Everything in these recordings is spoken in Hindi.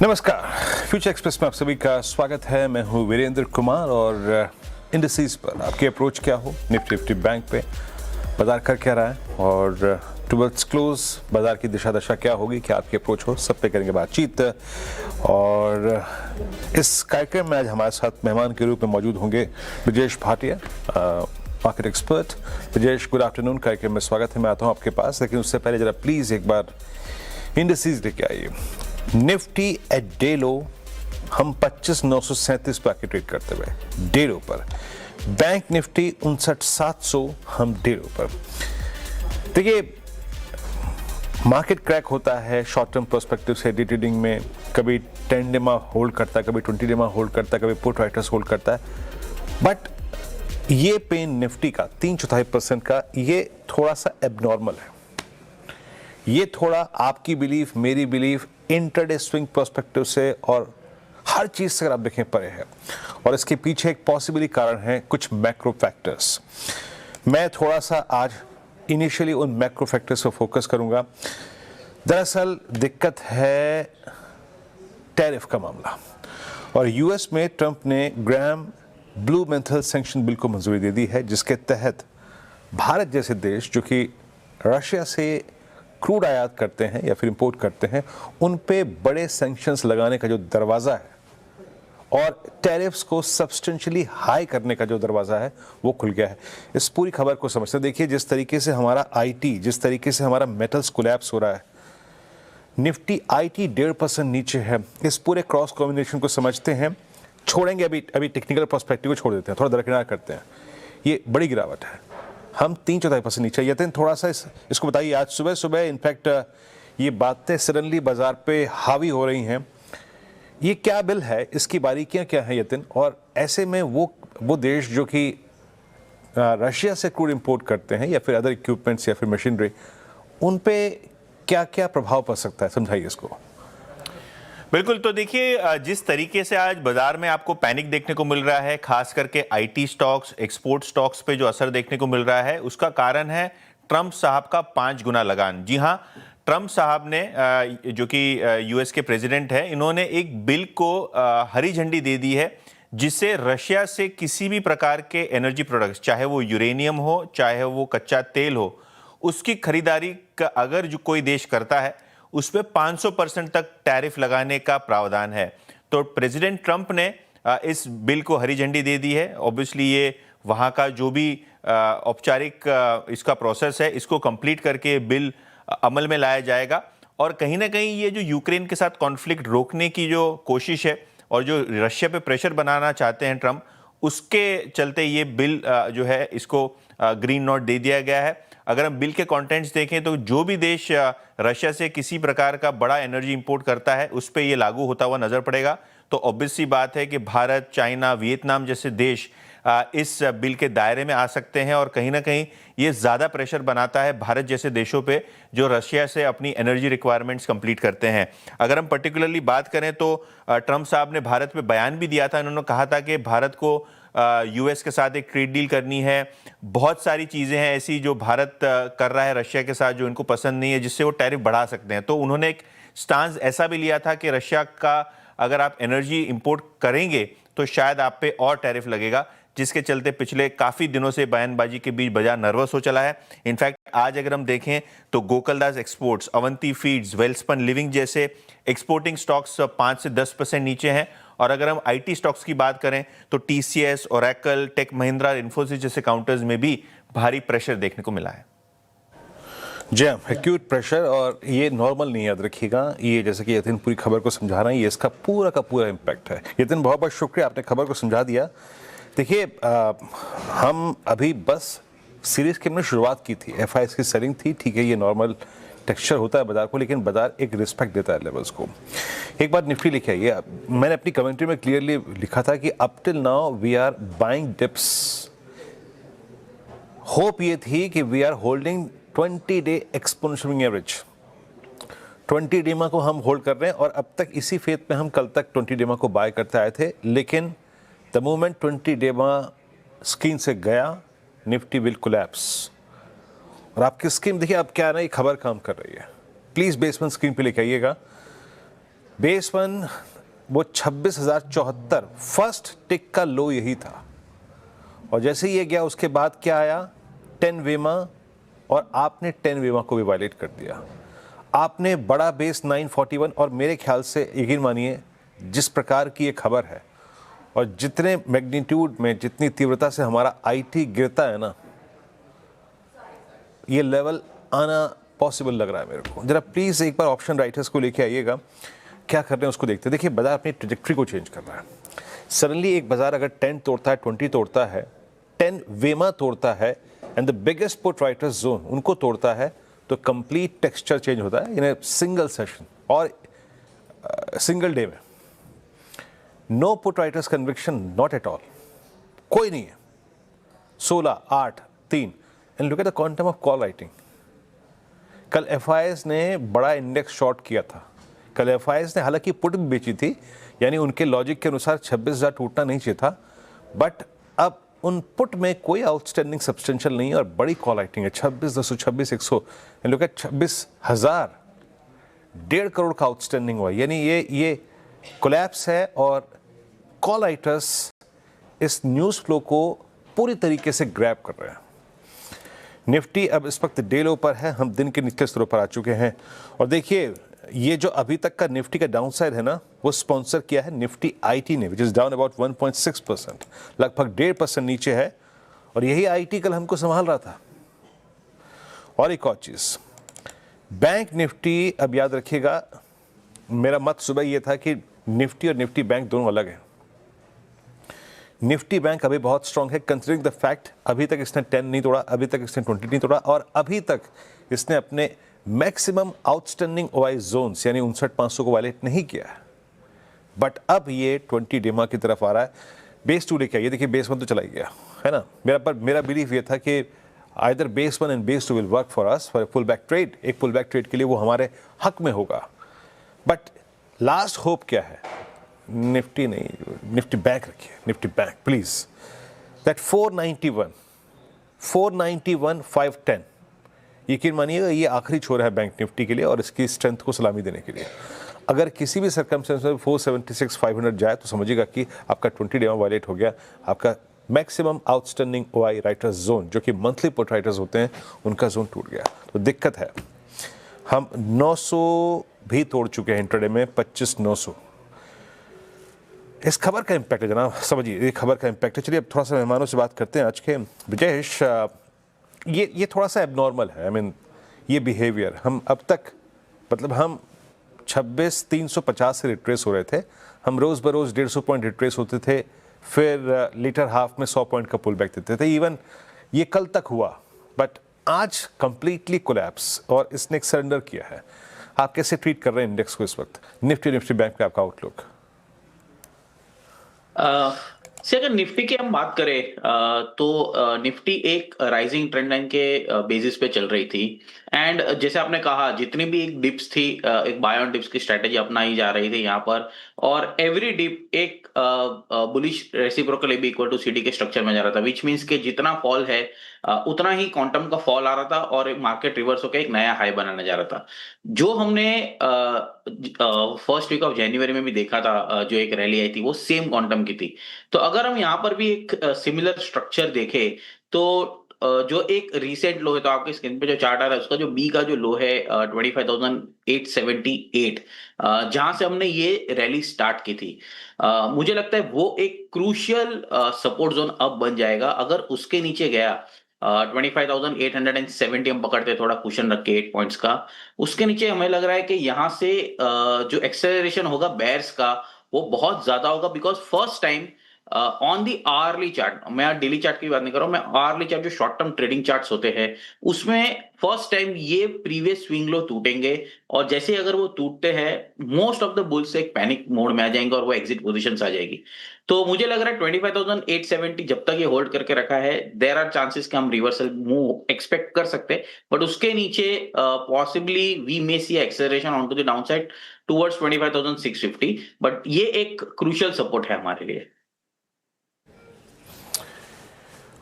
नमस्कार, फ्यूचर एक्सप्रेस में आप सभी का स्वागत है। मैं हूं वीरेंद्र कुमार और इंडिसेस पर आपकी अप्रोच क्या हो, निफ्टी बैंक पे बाजार कर क्या रहा है और टुवर्ड्स क्लोज बाजार की दिशा दशा क्या होगी, क्या आपकी अप्रोच हो, सब पे करेंगे बातचीत। और इस कार्यक्रम में आज हमारे साथ मेहमान के रूप में मौजूद होंगे Brijesh Bhatia, market expert. Brijesh, good afternoon. कार्यक्रम में स्वागत है, मैं आता हूँ आपके पास, लेकिन उससे पहले जरा प्लीज़ एक बार इंडिसेस लेके आइए। निफ्टी एट डे लो हम 25,937 पे आके ट्रेड करते हुए डे लो पर। बैंक निफ्टी 59,700 हम डे लो पर। देखिए, मार्केट क्रैक होता है शॉर्ट टर्म पर्सपेक्टिव से डे ट्रेडिंग में। कभी 10 डेमा होल्ड करता है, कभी 20 डेमा होल्ड करता है, कभी पुट राइटर्स होल्ड करता है। बट ये पेन निफ्टी का 3/4% का ये थोड़ा सा एबनॉर्मल है। ये थोड़ा आपकी बिलीफ, मेरी बिलीफ, इंटरडे स्विंग पर्सपेक्टिव से और हर चीज से अगर आप देखें परे है। और इसके पीछे एक पॉसिबली कारण है कुछ मैक्रो फैक्टर्स। मैं थोड़ा सा आज इनिशियली उन मैक्रो फैक्टर्स पर फोकस करूंगा। दरअसल दिक्कत है टैरिफ का मामला, और यूएस में ट्रंप ने ग्राम ब्लू मेंथल सैंक्शन बिल को मंजूरी दे दी है, जिसके तहत भारत जैसे देश जो कि रशिया से क्रूड आयात करते हैं या फिर इंपोर्ट करते हैं, उन पे बड़े सैंक्शंस लगाने का जो दरवाज़ा है और टैरिफ्स को सब्सटेंशियली हाई करने का जो दरवाज़ा है वो खुल गया है। इस पूरी खबर को समझते देखिए, जिस तरीके से हमारा आईटी, जिस तरीके से हमारा मेटल्स कोलैप्स हो रहा है, निफ्टी आईटी 1.5% नीचे है। इस पूरे क्रॉस कॉम्बिनेशन को समझते हैं, छोड़ेंगे अभी टेक्निकल पर्सपेक्टिव को छोड़ देते हैं, थोड़ा दरकिनार करते हैं। ये बड़ी गिरावट है, हम 3/4% नीचे। यतिन, थोड़ा सा इसको बताइए। आज सुबह सुबह इनफैक्ट ये बातें सडनली बाजार पे हावी हो रही हैं। ये क्या बिल है, इसकी बारीकियां क्या हैं यतिन? और ऐसे में वो देश जो कि रशिया से क्रूड इंपोर्ट करते हैं या फिर अदर इक्विपमेंट्स या फिर मशीनरी, उन पे क्या क्या प्रभाव पड़ सकता है, समझाइए इसको। बिल्कुल। तो देखिए, जिस तरीके से आज बाजार में आपको पैनिक देखने को मिल रहा है, खास करके आईटी स्टॉक्स, एक्सपोर्ट स्टॉक्स पे जो असर देखने को मिल रहा है, उसका कारण है ट्रंप साहब का 5 गुना लगान। जी हां, ट्रंप साहब ने, जो कि यूएस के प्रेसिडेंट है, इन्होंने एक बिल को हरी झंडी दे दी है, जिससे रशिया से किसी भी प्रकार के एनर्जी प्रोडक्ट्स, चाहे वो यूरेनियम हो, चाहे वो कच्चा तेल हो, उसकी खरीदारी का अगर जो कोई देश करता है उस पर 500% तक टैरिफ लगाने का प्रावधान है। तो प्रेसिडेंट ट्रंप ने इस बिल को हरी झंडी दे दी है। ऑब्वियसली ये वहाँ का जो भी औपचारिक इसका प्रोसेस है, इसको कंप्लीट करके बिल अमल में लाया जाएगा। और कहीं ना कहीं ये जो यूक्रेन के साथ कॉन्फ्लिक्ट रोकने की जो कोशिश है और जो रशिया पे प्रेशर बनाना चाहते हैं ट्रंप, उसके चलते ये बिल जो है इसको ग्रीन नोट दे दिया गया है। अगर हम बिल के कंटेंट्स देखें तो जो भी देश रशिया से किसी प्रकार का बड़ा एनर्जी इंपोर्ट करता है उस पर यह लागू होता हुआ नजर पड़ेगा। तो ऑब्वियस सी बात है कि भारत, चाइना, वियतनाम जैसे देश इस बिल के दायरे में आ सकते हैं, और कहीं ना कहीं ये ज़्यादा प्रेशर बनाता है भारत जैसे देशों पे जो रशिया से अपनी एनर्जी रिक्वायरमेंट्स कंप्लीट करते हैं। अगर हम पर्टिकुलरली बात करें तो ट्रंप साहब ने भारत पे बयान भी दिया था। इन्होंने कहा था कि भारत को यूएस के साथ एक ट्रेड डील करनी है। बहुत सारी चीज़ें हैं ऐसी जो भारत कर रहा है रशिया के साथ जो इनको पसंद नहीं है, जिससे वो टैरिफ बढ़ा सकते हैं। तो उन्होंने एक स्टांस ऐसा भी लिया था कि रशिया का अगर आप एनर्जी इंपोर्ट करेंगे तो शायद आप पे और टैरिफ लगेगा, जिसके चलते पिछले काफ़ी दिनों से बयानबाजी के बीच बाजार नर्वस हो चला है। इनफैक्ट आज अगर हम देखें तो Gokuldas exports, Avanti feeds, Welspun living जैसे एक्सपोर्टिंग स्टॉक्स 5 से 10% नीचे हैं। और अगर हम आईटी स्टॉक्स की बात करें तो टीसीएस, ओरेकल, टेक महिंद्रा, इन्फोसिस जैसे काउंटर्स में भी भारी प्रेशर देखने को मिला है। जी हाँ, एक्यूट प्रेशर, और ये नॉर्मल नहीं, याद रखिएगा। ये जैसे कि यतिन पूरी खबर को समझा रहे हैं, ये इसका पूरा का पूरा इम्पैक्ट है। यतिन, बहुत बहुत शुक्रिया, आपने खबर को समझा दिया। देखिए, हम अभी बस सीरीज की हमने शुरुआत की थी, एफआईएस की सेलिंग थी, ठीक है, ये नॉर्मल टेक्सचर होता है बाजार को, लेकिन बाजार एक रिस्पेक्ट देता है लेवल्स को। एक बार निफ्टी लिखे आइए, मैंने अपनी कमेंट्री में क्लियरली लिखा था कि up till now we are buying dips. Hope ये थी कि we are holding 20 day exponential average. 20 DEMA को हम होल्ड कर रहे हैं, और अब तक इसी फेथ में हम कल तक 20 डेमा को बाय करते आए थे। लेकिन द मोमेंट 20 डेमा स्क्रीन से गया, निफ्टी विल कोलैप्स। और आपकी स्क्रीन देखिए अब क्या है ना, ये खबर काम कर रही है। प्लीज बेसमेंट स्क्रीन पे लेके आइएगा। बेस वन वो 26,074, फर्स्ट टिक का लो यही था, और जैसे ही ये गया उसके बाद क्या आया, 10 वेमा, और आपने 10 वेमा को भी वायलेट कर दिया। आपने बड़ा बेस 941, और मेरे ख्याल से यकीन मानिए जिस प्रकार की ये खबर है और जितने मैग्नीट्यूड में, जितनी तीव्रता से हमारा आईटी गिरता है ना, ये लेवल आना पॉसिबल लग रहा है मेरे को। जरा प्लीज़ एक बार ऑप्शन राइटर्स को लेके आइएगा, क्या कर रहे हैं उसको देखते हैं। देखिए बाजार अपनी ट्रेजेक्ट्री को चेंज कर रहा है। सडनली एक बाजार अगर 10 तोड़ता है, 20 तोड़ता है, 10 वेमा तोड़ता है and the biggest put writers zone उनको तोड़ता है, तो कंप्लीट टेक्सचर चेंज होता है इन ए सिंगल सेशन और सिंगल डे में। Know put writers conviction, not at all, कोई नहीं है। 16, 8, 3 and look at the quantum of call writing. कल एफआईएस ने बड़ा इंडेक्स शॉर्ट किया था। कल एफआईएस ने हालांकि पुट भी बेची थी, यानी उनके लॉजिक के अनुसार 26,000 टूटना नहीं चाहिए था, बट अब उन पुट में कोई आउटस्टैंडिंग सब्सटेंशियल नहीं है और बड़ी कॉल राइटिंग है, 26,200, 26,100 एंड लुक एट 26,000, 1.5 करोड़ का आउटस्टैंडिंग हुआ। यानी ये कोलैप्स है और कॉल राइटर्स इस न्यूज़ फ्लो को पूरी तरीके से ग्रैब कर रहे हैं। निफ्टी अब इस वक्त डे लो पर है, हम दिन के निचले स्तरों पर आ चुके हैं, और देखिए ये जो अभी तक का निफ्टी का डाउनसाइड है ना, वो स्पॉन्सर किया है निफ्टी आईटी ने, विच इज डाउन अबाउट 1.6%, लगभग 1.5% नीचे है, और यही आईटी कल हमको संभाल रहा था। और एक और चीज, बैंक निफ्टी, अब याद रखिएगा मेरा मत सुबह ये था कि निफ्टी और निफ्टी बैंक दोनों अलग हैं। निफ्टी बैंक अभी बहुत स्ट्रांग है, कंसिडरिंग द फैक्ट अभी तक इसने 10 नहीं तोड़ा, अभी तक इसने 20 नहीं तोड़ा, और अभी तक इसने अपने मैक्सिमम आउटस्टैंडिंग ओआई जोन्स यानी 59,500 को वायलेट नहीं किया है। बट अब ये 20 डेमा की तरफ आ रहा है। बेस 2 लेके आइए, देखिए बेस 1 तो चला ही गया है ना। मेरा बिलीफ ये था कि either base 1 and base 2 will work for us for pull back trade. एक पुल बैक ट्रेड के लिए वो हमारे हक में होगा। बट लास्ट होप क्या है, निफ्टी नहीं, निफ्टी बैंक रखिए, निफ्टी बैंक प्लीज, दैट 491,510, यकीन मानिएगा ये आखिरी छोर है बैंक निफ्टी के लिए और इसकी स्ट्रेंथ को सलामी देने के लिए। अगर किसी भी सर्कमस्टेंस में 476,500 जाए तो समझिएगा कि आपका 20 डेमा वायलेट हो गया, आपका maximum outstanding OI writers zone जो कि मंथली पुट राइटर्स होते हैं उनका जोन टूट गया, तो दिक्कत है। हम 900 भी तोड़ चुके हैं इंट्राडे में, 25,900। इस खबर का इम्पैक्ट है जनाब, समझिए ये खबर का इम्पैक्ट है। चलिए अब थोड़ा सा मेहमानों से बात करते हैं आज के। विजयेश, ये थोड़ा सा एबनॉर्मल है, आई मीन ये बिहेवियर हम अब तक, मतलब हम 26,350 से रिट्रेस हो रहे थे, हम रोज़ बरोज़ 150 पॉइंट रिट्रेस होते थे, फिर लीटर हाफ में 100 पॉइंट का पुल बैक देते थे, इवन ये कल तक हुआ, बट आज कंप्लीटली कोलैप्स और इसने एक सरेंडर किया है। आप कैसे ट्रीट कर रहे हैं इंडेक्स को इस वक्त, निफ्टी बैंक पे आपका आउटलुक? से अगर निफ्टी की हम बात करें तो निफ्टी एक राइजिंग ट्रेंड लाइन के बेसिस पे चल रही थी, एंड जैसे आपने कहा जितनी भी एक डिप्स थी, एक बाय ऑन डिप्स की स्ट्रेटेजी अपनाई जा रही थी यहाँ पर, और एवरी डिप एक bullish reciprocal AB equal to CD के स्ट्रक्चर में जा रहा था, विच मीन्स के जितना फॉल है उतना ही क्वांटम का फॉल आ रहा था और मार्केट रिवर्स होकर एक नया हाई बनाने जा रहा था। जो हमने फर्स्ट वीक ऑफ जनवरी में भी देखा था, जो एक रैली आई थी वो सेम क्वांटम की थी। तो अगर हम यहाँ पर भी एक सिमिलर स्ट्रक्चर देखें तो जो एक रीसेंट लो है, तो आपके स्क्रीन पे जो चार्ट आ रहा है उसका जो बी का जो लो है 25,878, जहां से हमने ये रैली स्टार्ट की थी, मुझे लगता है वो एक क्रूशियल सपोर्ट जोन अब बन जाएगा। अगर उसके नीचे गया 25,870 हम पकड़ते, थोड़ा कुशन रख के 8 पॉइंट्स का, उसके नीचे हमें लग रहा है कि यहाँ से जो एक्सेलरेशन होगा बेयर्स का वो बहुत ज्यादा होगा, because first time on the hourly chart, मैं डेली चार्ट की बात नहीं कर रहा हूं, मैं आवर्ली चार्ट जो शॉर्ट टर्म ट्रेडिंग चार्ट्स होते हैं उसमें फर्स्ट टाइम ये प्रीवियस स्विंग लो टूटेंगे, और जैसे अगर वो टूटते हैं मोस्ट ऑफ द बुल्स एक पैनिक मोड में आ जाएंगे और वो एग्जिट पोजीशंस आ जाएगी। तो मुझे लग रहा है 25,870 जब तक ये होल्ड करके रखा है, देयर आर चांसेस कि हम रिवर्सल मूव एक्सपेक्ट कर सकते हैं, बट उसके नीचे possibly we may see acceleration on to the down side towards 25,650, but ये एक क्रूशियल सपोर्ट है हमारे लिए।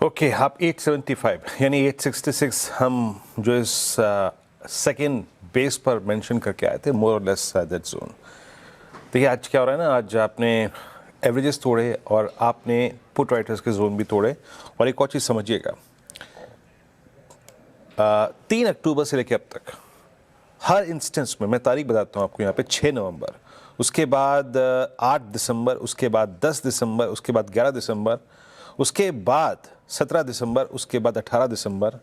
ओके, आप 875 यानी 866 हम जो इस सेकेंड बेस पर मेंशन करके आए थे, मोर और लेस दैट जोन। देखिए आज क्या हो रहा है ना, आज आपने एवरेजेस तोड़े और आपने पुट राइटर्स के जोन भी तोड़े। और एक और चीज़ समझिएगा, 3 अक्टूबर से लेकर अब तक हर इंस्टेंस में, मैं तारीख बताता हूँ आपको यहाँ पे, 6 नवंबर, उसके बाद 8 दिसंबर, उसके बाद 10 दिसंबर, उसके बाद 11 दिसंबर, उसके बाद 17 दिसंबर, उसके बाद 18 दिसंबर,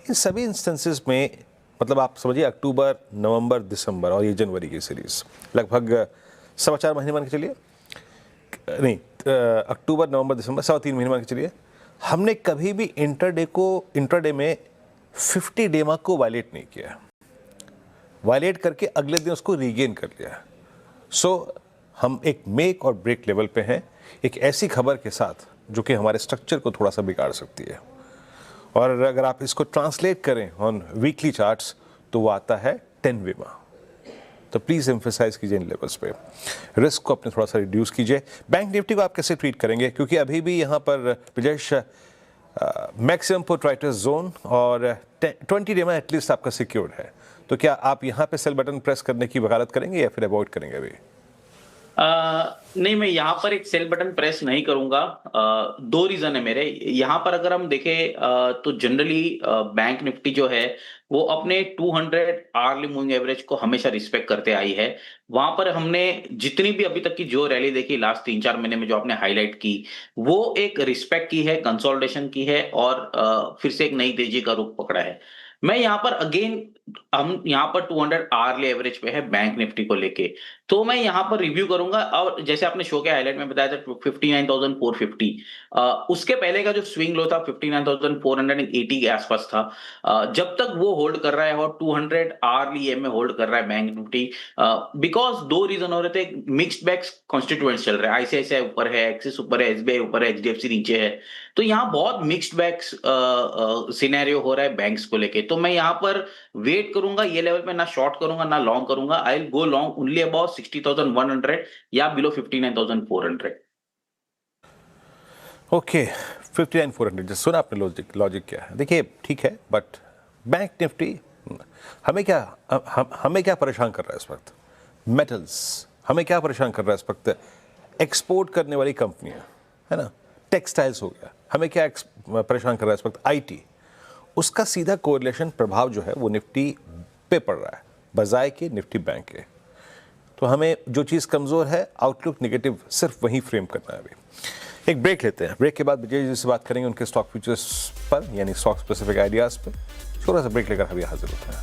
इन सभी इंस्टेंसेस में मतलब आप समझिए अक्टूबर, नवंबर, दिसंबर और ये जनवरी की सीरीज लगभग 4.25 महीने मान के चलिए, नहीं अक्टूबर, नवंबर, दिसंबर 3.25 महीने मान के चलिए, हमने कभी भी इंट्राडे में 50 डे मार्क को वायलेट नहीं किया। वायलेट करके अगले दिन उसको रीगेन कर लिया। सो हम एक मेक और ब्रेक लेवल पे हैं, एक ऐसी खबर के साथ जो कि हमारे स्ट्रक्चर को थोड़ा सा बिगाड़ सकती है। और अगर आप इसको ट्रांसलेट करें ऑन वीकली चार्ट्स तो वो आता है 10 विमा। तो प्लीज़ एम्फेसाइज कीजिए इन लेवल्स पे, रिस्क को अपने थोड़ा सा रिड्यूस कीजिए। बैंक निफ्टी को आप कैसे ट्रीट करेंगे, क्योंकि अभी भी यहाँ पर Brijesh maximum put writers zone और 20 डे में एटलीस्ट आपका सिक्योर्ड है, तो क्या आप यहाँ पे सेल बटन प्रेस करने की वकालत करेंगे या फिर अवॉइड करेंगे अभी? नहीं, मैं यहाँ पर एक सेल बटन प्रेस नहीं करूंगा। 2 रीजन है मेरे यहाँ पर। अगर हम देखें तो जनरली बैंक निफ्टी जो है वो अपने 200 आवर्ली मूविंग एवरेज को हमेशा रिस्पेक्ट करते आई है। वहां पर हमने जितनी भी अभी तक की जो रैली देखी लास्ट 3-4 महीने में, जो आपने हाईलाइट की, वो एक रिस्पेक्ट की है, कंसोलिडेशन की है और फिर से एक नई तेजी का रुख पकड़ा है। मैं यहाँ पर अगेन, हम यहाँ पर 200 आवर्ली एवरेज पे है बैंक निफ्टी को लेके, तो मैं यहाँ पर रिव्यू करूंगा। और जैसे आपने शो के हाईलाइट में बताया था 59,450, उसके पहले का जो स्विंग लो था 59,480 के आसपास था। जब तक वो होल्ड कर रहा है और 200 आवर्ली में होल्ड कर रहा है बैंक निफ्टी, बिकॉज 2 रीजन हो रहे थे। मिक्स्ड बैग्स कॉन्स्टिट्यूएंट्स चल रहे हैं, आईसीआईसीआई ऊपर है, एक्सिस ऊपर है, एसबीआई ऊपर है, एचडीएफसी नीचे है। तो यहाँ बहुत मिक्स्ड बैग्स सिनेरियो हो रहा है बैंक्स को लेके। तो मैं यहाँ पर वेट करूंगा, ये लेवल पे ना शॉर्ट करूंगा ना लॉन्ग करूंगा। I will go long only about 60,100 या बिलो 59,400। ओके, 59,400 सुना आपने लॉजिक क्या है। देखिए ठीक है, बट बैंक निफ्टी हमें क्या परेशान कर रहा है इस वक्त? मेटल्स हमें क्या परेशान कर रहा है इस वक्त? एक्सपोर्ट करने वाली कंपनियां, है ना, टेक्सटाइल्स हो गया, हमें क्या परेशान कर रहा है इस वक्त? आईटी। उसका सीधा कोरिलेशन प्रभाव जो है वो निफ्टी पे पड़ रहा है, बजाय के निफ्टी बैंक के। तो हमें जो चीज़ कमज़ोर है, आउटलुक नेगेटिव, सिर्फ वही फ्रेम करना है अभी। एक ब्रेक लेते हैं, ब्रेक के बाद विजय जी से बात करेंगे उनके स्टॉक फ्यूचर्स पर, यानी स्टॉक स्पेसिफिक आइडियाज़ पे। छोटा सा ब्रेक लेकर अभी हाजिर होते हैं।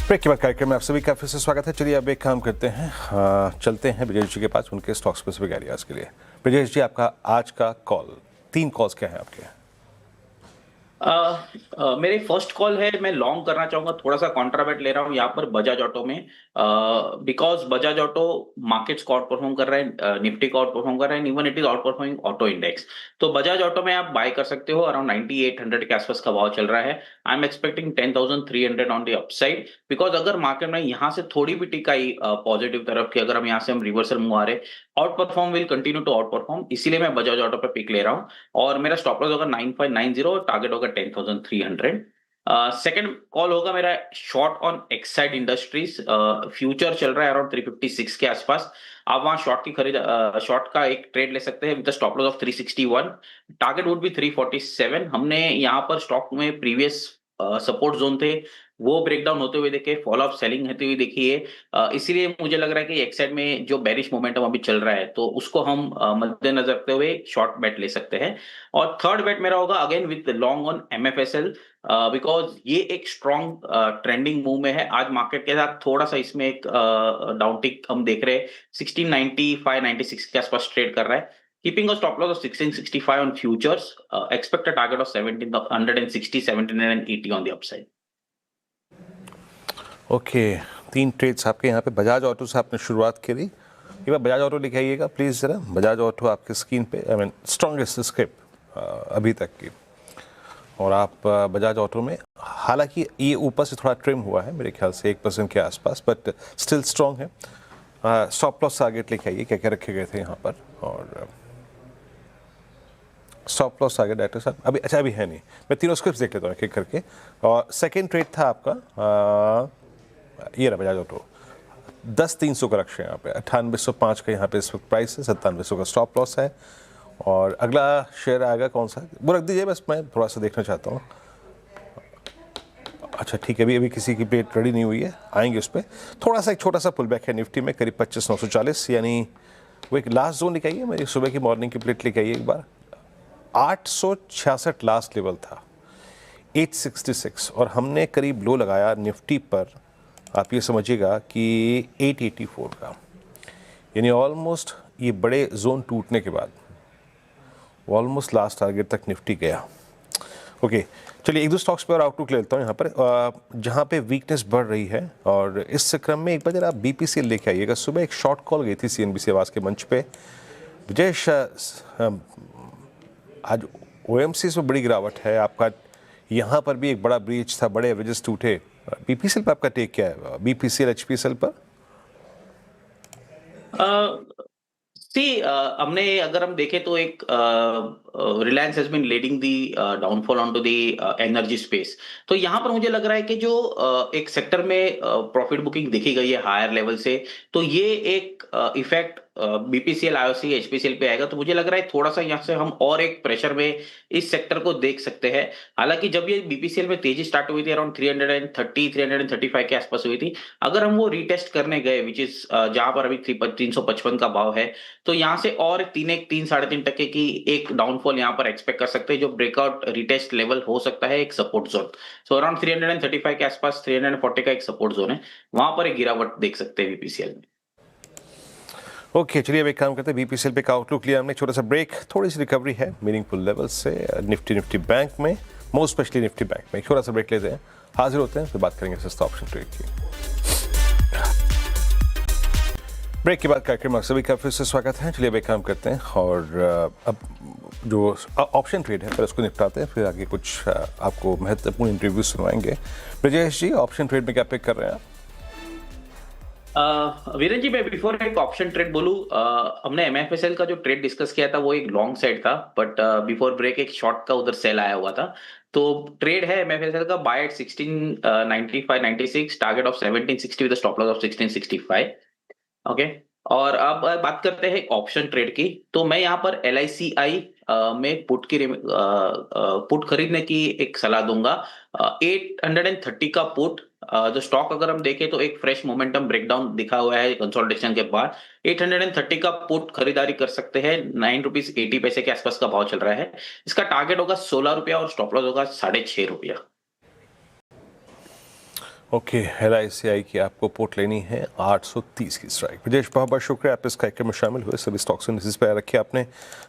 ब्रेक के बाद कार्यक्रम में आप सभी का फिर से स्वागत है। चलिए अब एक काम करते हैं, चलते हैं ब्रिजेश जी के पास उनके स्टॉक स्पेसिफिक आइडियाज़ के लिए। ब्रिजेश जी, आपका आज का कॉल, 3 कॉल्स क्या हैं आपके? मेरे फर्स्ट कॉल है, मैं लॉन्ग करना चाहूंगा, थोड़ा सा कॉन्ट्राबेट ले रहा हूं यहाँ पर बजाज ऑटो में, बिकॉज बजाज ऑटो मार्केट्स को आउट परफॉर्म कर रहा है, निफ्टी को आउट परफॉर्म कर रहा है, even it is out performing auto index. तो बजाज ऑटो में आप बाय कर सकते हो, अराउंड 9800 के आसपास का भाव चल रहा है। I am expecting 10,300 on the upside, because अगर मार्केट में यहाँ से थोड़ी भी टिक आई पॉजिटिव तरफ की, अगर हम यहाँ से हम रिवर्सल मूव आ रहे, outperform will continue to outperform, इसीलिए मैं बजाज ऑटो पे पिक ले रहा हूँ। और मेरा स्टॉप लॉस होगा 9590 और टारगेट होगा 10,300। सेकंड कॉल होगा मेरा short on Exide industries, future चल रहा है अराउंड 356 के आसपास। आप वहां शॉर्ट की खरीद, शॉर्ट का एक ट्रेड ले सकते हैं with stop loss of 361, target would be 347। हमने यहाँ पर स्टॉक में प्रीवियस सपोर्ट जोन थे वो ब्रेकडाउन होते हुए देखे, फॉल ऑफ सेलिंग होते हुए देखी है, इसीलिए मुझे लग रहा है कि एक्साइड में जो बेरिश मोमेंटम अभी चल रहा है तो उसको हम मद्देनजर रखते हुए शॉर्ट बेट ले सकते हैं। और थर्ड बेट मेरा होगा again with long on MFSL, because ये एक स्ट्रॉन्ग ट्रेंडिंग मूव में है। आज मार्केट के साथ थोड़ा सा इसमें एक डाउनटिक हम देख रहे हैं, 1695-96 के आसपास ट्रेड कर रहा है। Keeping a stop loss of 1665 on futures, expect a target of 1760, 1780 on the upside. Okay, 3 trades आपके यहाँ पे। बजाज ऑटो से आपने शुरुआत करी, एक बार बजाज ऑटो लिखे आइएगा प्लीज़ ज़रा। बजाज ऑटो आपके स्क्रीन पे, आई मीन स्ट्रॉन्गेस्ट स्क्रिप्ट अभी तक की। और आप बजाज ऑटो में, हालांकि ये ऊपर से थोड़ा ट्रिम हुआ है मेरे ख्याल से 1% के आसपास, बट स्टिल स्ट्रॉन्ग है। स्टॉप लॉस टारगेट लिखे आइए, क्या क्या रखे गए थे यहाँ पर। और स्टॉप लॉस टारगेट डायरेक्टर साहब अभी, अच्छा अभी है नहीं, मैं तीनों स्क्रिप्ट देख लेता हूँ एक एक करके। और सेकेंड ट्रेड था आपका ये रहा बजाज ऑटो 10,300 का लक्ष्य है यहाँ पे, 9805 का यहाँ पे इस वक्त प्राइस है, 9700 का स्टॉप लॉस है। और अगला शेयर आएगा कौन सा, वो रख दीजिए, बस मैं थोड़ा सा देखना चाहता हूँ। अच्छा ठीक है, अभी किसी की प्लेट रेडी नहीं हुई है, आएंगे उस पर। थोड़ा सा एक छोटा सा पुल बैक है निफ्टी में, करीब 25,940, यानी वो एक लास्ट जोन लेके आइए, मेरी सुबह की मॉर्निंग की प्लेट लेके आइए एक बार। 866 लास्ट लेवल था, 866, और हमने करीब लो लगाया निफ्टी पर, आप ये समझिएगा कि 884 का, यानी ऑलमोस्ट ये बड़े जोन टूटने के बाद ऑलमोस्ट लास्ट टारगेट तक निफ्टी गया। ओके चलिए एक दो स्टॉक्स पे और आउटलुक ले लेता हूँ यहाँ पर, जहाँ पे वीकनेस बढ़ रही है, और इस क्रम में एक बार जरा BPCL लेके आइएगा। सुबह एक शॉर्ट कॉल गई थी CNBC आवाज़ के मंच पे। विजेश, आज OMCs में बड़ी गिरावट है, आपका यहाँ पर भी एक बड़ा ब्रीच था, बड़े एवरेजेस टूटे। BPCL पर आपका टेक क्या है, BPCL HPCL पर? हमने अगर हम देखें तो एक Reliance has been leading the downfall on to the energy space. तो यहाँ पर मुझे लग रहा है कि जो एक सेक्टर में प्रॉफिट बुकिंग देखी गई है हायर लेवल से, तो ये एक इफेक्ट BPCL, IOC, HPCL पे आएगा। तो मुझे लग रहा है थोड़ा सा यहाँ से हम और एक प्रेशर में इस सेक्टर को देख सकते हैं। हालांकि जब ये BPCL में तेजी स्टार्ट हुई थी अराउंड 335 के आसपास हुई थी, अगर हम वो रीटेस्ट करने गए विच इज जहां पर अभी 355 का भाव है, तो यहाँ से और 3-3.5% की एक डाउनफॉल यहाँ पर एक्सपेक्ट कर सकते हैं, जो ब्रेकआउट रिटेस्ट लेवल हो सकता है एक सपोर्ट जोन। सो अराउंड 335 के आसपास 340 का एक सपोर्ट जोन है, वहां पर एक गिरावट देख सकते हैं BPCL में। ओके चलिए अब एक काम करते हैं, BPCL पे का आउटलुक लिया हमने, छोटा सा ब्रेक, थोड़ी सी रिकवरी है मीनिंगफुल लेवल से निफ्टी बैंक में, मोस्ट स्पेशली निफ्टी बैंक में। छोटा सा ब्रेक लेते हैं, हाजिर होते हैं, फिर बात करेंगे सस्ता ऑप्शन ट्रेड की। ब्रेक के बाद कार्यक्रम सभी का फिर से स्वागत है। चलिए अब एक काम करते हैं और अब जो ऑप्शन ट्रेड है पहले उसको निपटाते हैं, फिर आगे कुछ आपको महत्वपूर्ण इंटरव्यू सुनवाएंगे। ब्रजेश जी, ऑप्शन ट्रेड में क्या पिक कर रहे हैं आप? वीरेन जी, मैं बिफोर एक ऑप्शन ट्रेड बोलूं, हमने MFSL का जो ट्रेड डिस्कस किया था वो एक लॉन्ग साइड था, बट बिफोर ब्रेक एक शॉर्ट का उधर सेल आया हुआ था। तो ट्रेड है MFSL का buy at 1695-96, target of 1760 with stop loss of 1665। Okay, और अब बात करते हैं ऑप्शन ट्रेड की। तो मैं यहाँ पर LICI में पुट खरीदने की एक सलाह दूंगा। 830 का पुट, जो स्टॉक अगर हम देखें तो एक फ्रेश मोमेंटम ब्रेकडाउन दिखा हुआ है कंसोलिडेशन के बाद। 830 का पुट खरीदारी कर सकते हैं, 9 रुपीज 80 पैसे के आसपास का भाव चल रहा है। इसका टारगेट होगा 16 रुपया और स्टॉप लॉस होगा 6.5 रुपया। ओके, LICI की आपको पोर्ट लेनी है 830 की स्ट्राइक। विजेश, बहुत बहुत शुक्रिया, आप इस कार्यक्रम में शामिल हुए। सभी स्टॉक्स एनालिसिस पर रखे आपने।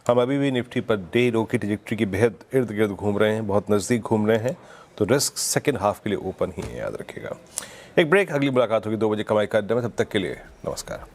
हम अभी भी निफ्टी पर डे लो की ट्रैजेक्टरी की बेहद इर्द गिर्द घूम रहे हैं, बहुत नज़दीक घूम रहे हैं, तो रिस्क सेकेंड हाफ के लिए ओपन ही है, याद रखिएगा। एक ब्रेक, अगली मुलाकात होगी 2 बजे कमाई का अड्डा में। तब तक के लिए नमस्कार।